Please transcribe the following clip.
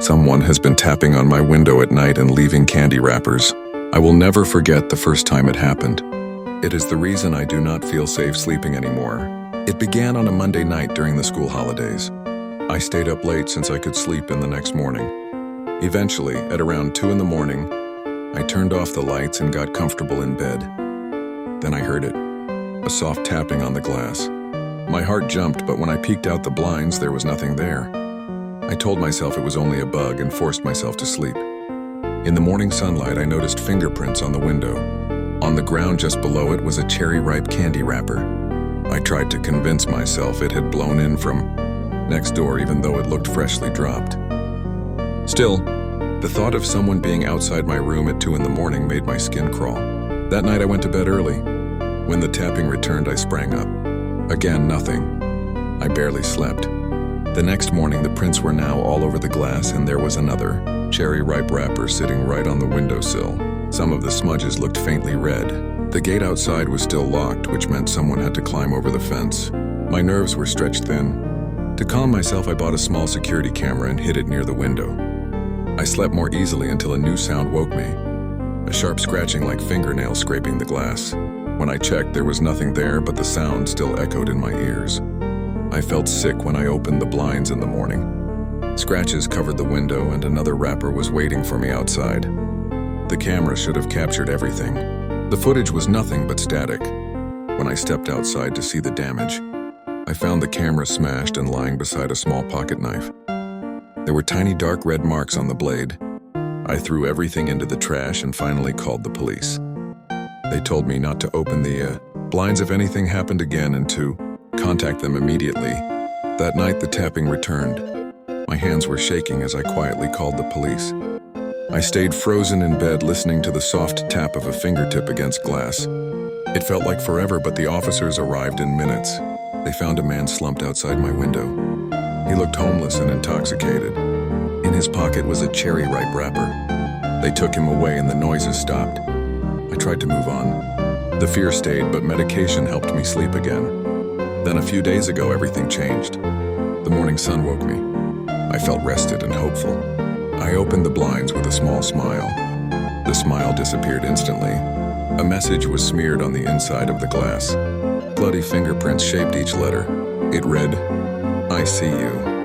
Someone has been tapping on my window at night and leaving candy wrappers. I will never forget the first time it happened. It is the reason I do not feel safe sleeping anymore. It began on a Monday night during the school holidays. I stayed up late since I could sleep in the next morning. Eventually, at around 2 in the morning, I turned off the lights and got comfortable in bed. Then I heard it, a soft tapping on the glass. My heart jumped, but when I peeked out the blinds, there was nothing there. I told myself it was only a bug and forced myself to sleep. In the morning sunlight, I noticed fingerprints on the window. On the ground just below it was a cherry-ripe candy wrapper. I tried to convince myself it had blown in from next door, even though it looked freshly dropped. Still, the thought of someone being outside my room at 2 in the morning made my skin crawl. That night I went to bed early. When the tapping returned, I sprang up. Again, nothing. I barely slept. The next morning, the prints were now all over the glass, and there was another cherry-ripe wrapper sitting right on the windowsill. Some of the smudges looked faintly red. The gate outside was still locked, which meant someone had to climb over the fence. My nerves were stretched thin. To calm myself, I bought a small security camera and hid it near the window. I slept more easily until a new sound woke me, a sharp scratching like fingernails scraping the glass. When I checked, there was nothing there, but the sound still echoed in my ears. I felt sick when I opened the blinds in the morning. Scratches covered the window, and another wrapper was waiting for me outside. The camera should have captured everything. The footage was nothing but static. When I stepped outside to see the damage, I found the camera smashed and lying beside a small pocket knife. There were tiny dark red marks on the blade. I threw everything into the trash and finally called the police. They told me not to open the blinds if anything happened again and to contact them immediately. That night, the tapping returned. My hands were shaking as I quietly called the police. I stayed frozen in bed listening to the soft tap of a fingertip against glass. It felt like forever, but the officers arrived in minutes. They found a man slumped outside my window. He looked homeless and intoxicated. In his pocket was a cherry-ripe wrapper. They took him away and the noises stopped. I tried to move on. The fear stayed, but medication helped me sleep again. Then a few days ago, everything changed. The morning sun woke me. I felt rested and hopeful. I opened the blinds with a small smile. The smile disappeared instantly. A message was smeared on the inside of the glass. Bloody fingerprints shaped each letter. It read, "I see you."